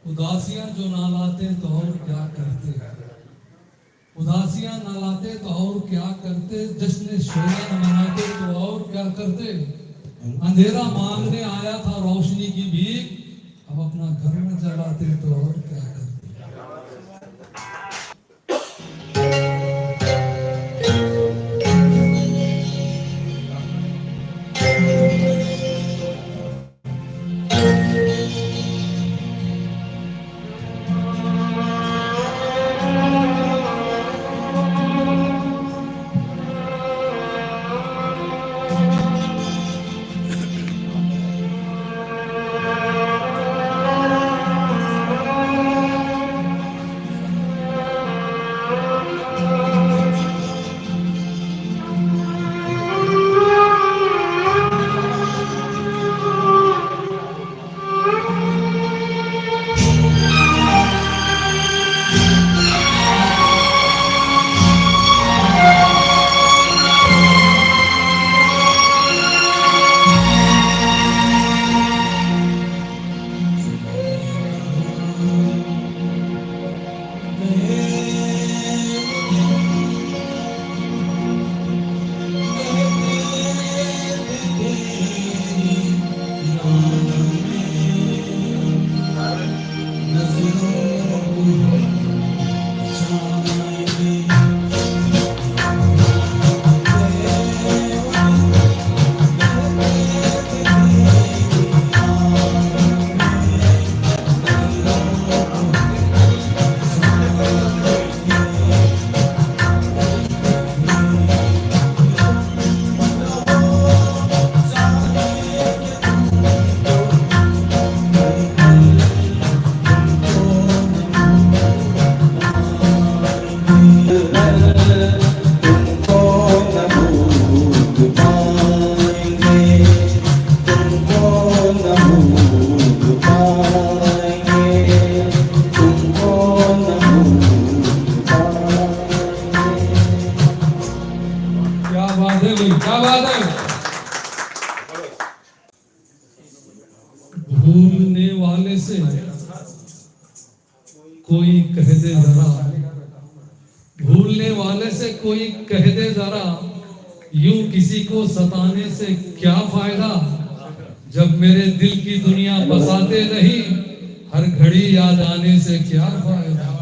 उदासियां जो ना लाते तो और क्या करते, उदासियां ना लाते तो और क्या करते, जश्न शोला न मनाते तो और क्या करते। अंधेरा मांगने आया था रोशनी की भीख, अब अपना घर में जलाते तो और क्या करते। क्या बात है। भूलने वाले से कोई कह दे जरा, भूलने वाले से कोई कह दे जरा, यूं किसी को सताने से क्या फायदा, जब मेरे दिल की दुनिया बसाते नहीं, हर घड़ी याद आने से क्या फायदा।